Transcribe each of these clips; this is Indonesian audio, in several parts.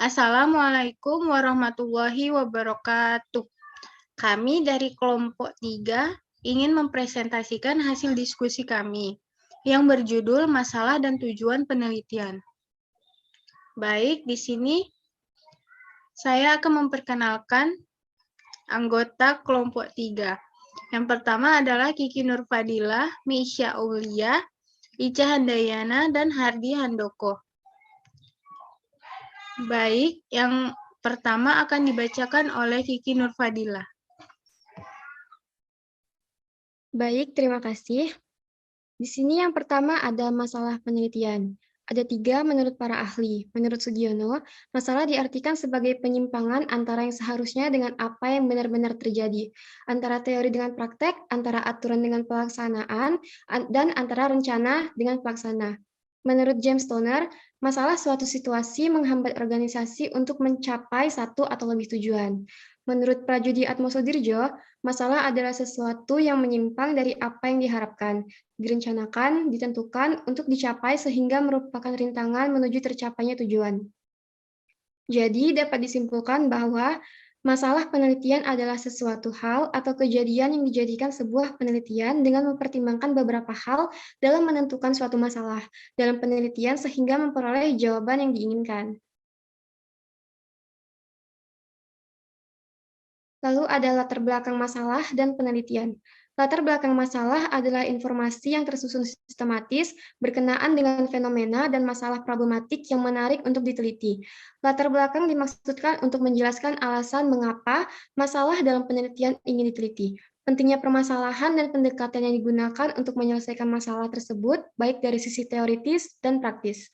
Assalamualaikum warahmatullahi wabarakatuh. Kami dari kelompok 3 ingin mempresentasikan hasil diskusi kami yang berjudul Masalah dan Tujuan Penelitian. Baik, di sini saya akan memperkenalkan anggota kelompok 3. Yang pertama adalah Kiki Nurfadilah, Misha Aulia, Ica Handayana, dan Hardi Handoko. Baik, yang pertama akan dibacakan oleh Kiki Nurfadilah. Baik, terima kasih. Di sini yang pertama ada masalah penelitian. Ada 3 menurut para ahli. Menurut Sugiono, masalah diartikan sebagai penyimpangan antara yang seharusnya dengan apa yang benar-benar terjadi, antara teori dengan praktek, antara aturan dengan pelaksanaan, dan antara rencana dengan pelaksana. Menurut James Toner, masalah suatu situasi menghambat organisasi untuk mencapai satu atau lebih tujuan. Menurut Prajudi Atmosodirjo, masalah adalah sesuatu yang menyimpang dari apa yang diharapkan, direncanakan, ditentukan untuk dicapai sehingga merupakan rintangan menuju tercapainya tujuan. Jadi dapat disimpulkan bahwa masalah penelitian adalah sesuatu hal atau kejadian yang dijadikan sebuah penelitian dengan mempertimbangkan beberapa hal dalam menentukan suatu masalah dalam penelitian sehingga memperoleh jawaban yang diinginkan. Lalu ada latar belakang masalah dan penelitian. Latar belakang masalah adalah informasi yang tersusun sistematis berkenaan dengan fenomena dan masalah problematik yang menarik untuk diteliti. Latar belakang dimaksudkan untuk menjelaskan alasan mengapa masalah dalam penelitian ingin diteliti. Pentingnya permasalahan dan pendekatan yang digunakan untuk menyelesaikan masalah tersebut, baik dari sisi teoritis dan praktis.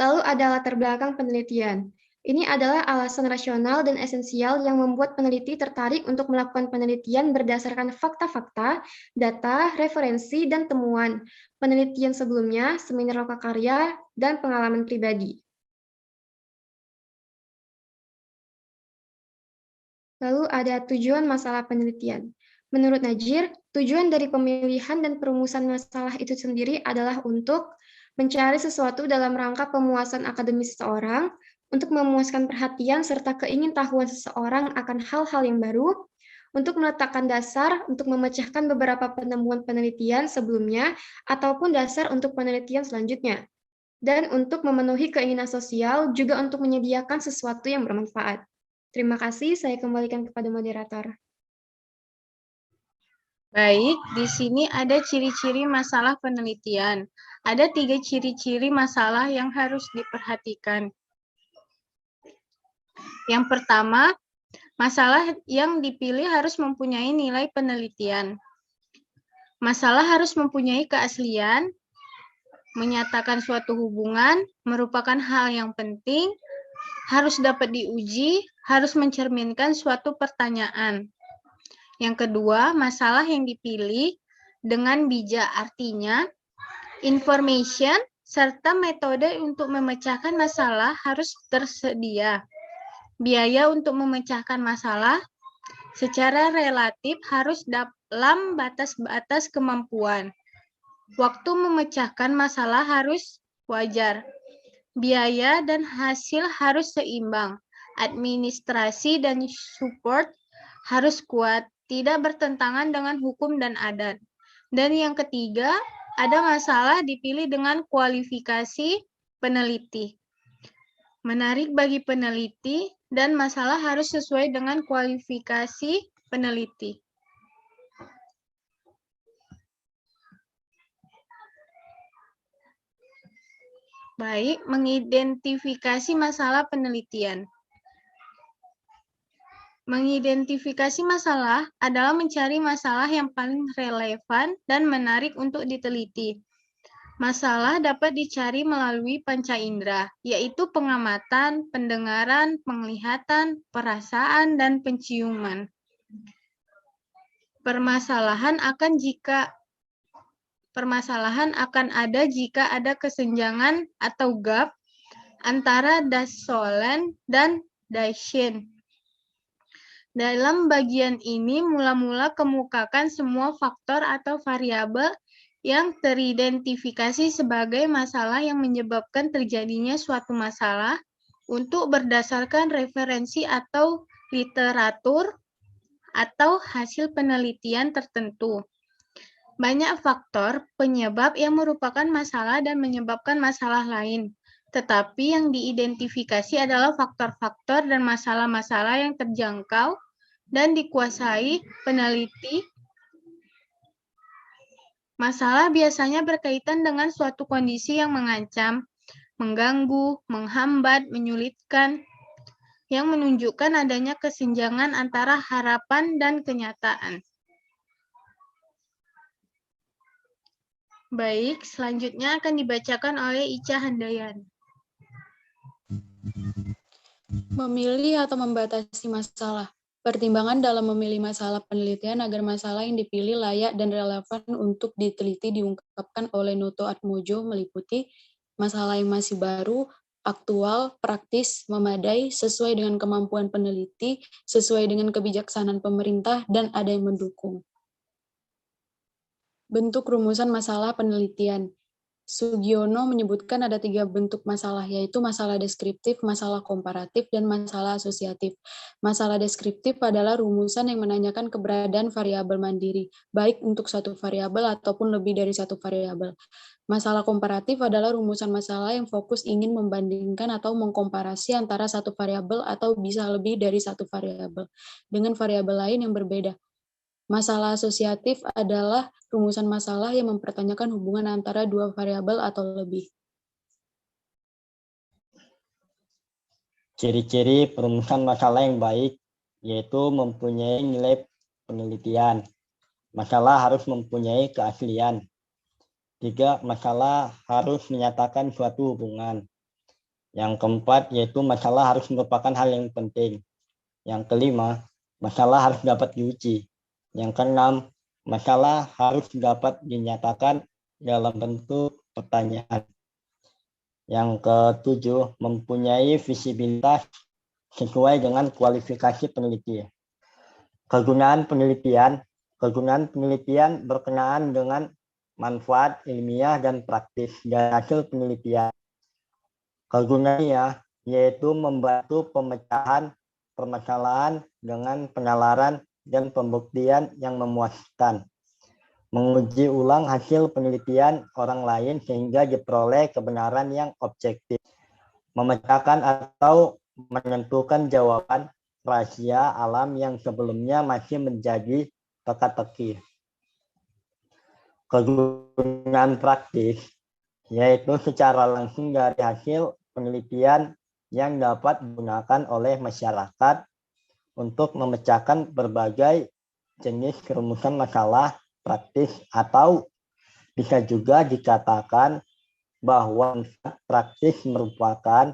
Lalu ada latar belakang penelitian. Ini adalah alasan rasional dan esensial yang membuat peneliti tertarik untuk melakukan penelitian berdasarkan fakta-fakta, data, referensi, dan temuan penelitian sebelumnya, seminar lokakarya, dan pengalaman pribadi. Lalu ada tujuan masalah penelitian. Menurut Najir, tujuan dari pemilihan dan perumusan masalah itu sendiri adalah untuk mencari sesuatu dalam rangka pemuasan akademis seseorang, untuk memuaskan perhatian serta keingintahuan seseorang akan hal-hal yang baru, untuk meletakkan dasar untuk memecahkan beberapa penemuan penelitian sebelumnya, ataupun dasar untuk penelitian selanjutnya, dan untuk memenuhi keinginan sosial, juga untuk menyediakan sesuatu yang bermanfaat. Terima kasih, saya kembalikan kepada moderator. Baik, di sini ada ciri-ciri masalah penelitian. Ada 3 ciri-ciri masalah yang harus diperhatikan. Yang pertama, masalah yang dipilih harus mempunyai nilai penelitian. Masalah harus mempunyai keaslian, menyatakan suatu hubungan, merupakan hal yang penting, harus dapat diuji, harus mencerminkan suatu pertanyaan. Yang kedua, masalah yang dipilih dengan bijak, artinya information serta metode untuk memecahkan masalah harus tersedia. Biaya untuk memecahkan masalah secara relatif harus dalam batas-batas kemampuan. Waktu memecahkan masalah harus wajar. Biaya dan hasil harus seimbang. Administrasi dan support harus kuat, tidak bertentangan dengan hukum dan adat. Dan yang ketiga, ada masalah dipilih dengan kualifikasi peneliti. Menarik bagi peneliti dan masalah harus sesuai dengan kualifikasi peneliti. Baik, mengidentifikasi masalah penelitian. Mengidentifikasi masalah adalah mencari masalah yang paling relevan dan menarik untuk diteliti. Masalah dapat dicari melalui panca indera, yaitu pengamatan, pendengaran, penglihatan, perasaan, dan penciuman. Permasalahan akan ada jika ada kesenjangan atau gap antara Dasolen dan Daishin. Dalam bagian ini mula-mula kemukakan semua faktor atau variabel yang teridentifikasi sebagai masalah yang menyebabkan terjadinya suatu masalah untuk berdasarkan referensi atau literatur atau hasil penelitian tertentu. Banyak faktor penyebab yang merupakan masalah dan menyebabkan masalah lain. Tetapi yang diidentifikasi adalah faktor-faktor dan masalah-masalah yang terjangkau dan dikuasai peneliti. Masalah biasanya berkaitan dengan suatu kondisi yang mengancam, mengganggu, menghambat, menyulitkan, yang menunjukkan adanya kesenjangan antara harapan dan kenyataan. Baik, selanjutnya akan dibacakan oleh Ica Handayan. Memilih atau membatasi masalah. Pertimbangan dalam memilih masalah penelitian agar masalah yang dipilih layak dan relevan untuk diteliti diungkapkan oleh Noto Atmojo meliputi masalah yang masih baru, aktual, praktis, memadai, sesuai dengan kemampuan peneliti, sesuai dengan kebijaksanaan pemerintah, dan ada yang mendukung. Bentuk rumusan masalah penelitian. Sugiono menyebutkan ada 3 bentuk masalah, yaitu masalah deskriptif, masalah komparatif, dan masalah asosiatif. Masalah deskriptif adalah rumusan yang menanyakan keberadaan variabel mandiri, baik untuk satu variabel ataupun lebih dari satu variabel. Masalah komparatif adalah rumusan masalah yang fokus ingin membandingkan atau mengkomparasi antara satu variabel atau bisa lebih dari satu variabel dengan variabel lain yang berbeda. Masalah asosiatif adalah rumusan masalah yang mempertanyakan hubungan antara 2 variabel atau lebih. Ciri-ciri perumusan masalah yang baik yaitu mempunyai nilai penelitian. Masalah harus mempunyai keaslian. 3, masalah harus menyatakan suatu hubungan. Yang keempat yaitu masalah harus merupakan hal yang penting. Yang kelima, masalah harus dapat diuji. Yang keenam, masalah harus dapat dinyatakan dalam bentuk pertanyaan. Yang ketujuh, mempunyai visibilitas sesuai dengan kualifikasi peneliti. Kegunaan penelitian berkenaan dengan manfaat ilmiah dan praktis dari hasil penelitian. Kegunaannya yaitu membantu pemecahan permasalahan dengan penalaran dan pembuktian yang memuaskan, menguji ulang hasil penelitian orang lain sehingga diperoleh kebenaran yang objektif, memecahkan atau menentukan jawaban rahasia alam yang sebelumnya masih menjadi teka-teki. Kegunaan praktis yaitu secara langsung dari hasil penelitian yang dapat digunakan oleh masyarakat untuk memecahkan berbagai jenis rumusan masalah praktis, atau bisa juga dikatakan bahwa praktis merupakan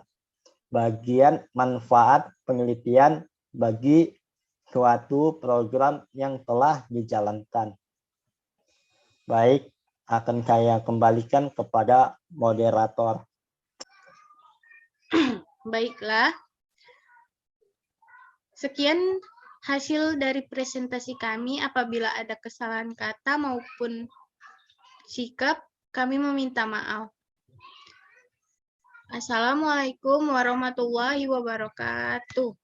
bagian manfaat penelitian bagi suatu program yang telah dijalankan. Baik, akan saya kembalikan kepada moderator. Baiklah. Sekian hasil dari presentasi kami. Apabila ada kesalahan kata maupun sikap, kami meminta maaf. Assalamualaikum warahmatullahi wabarakatuh.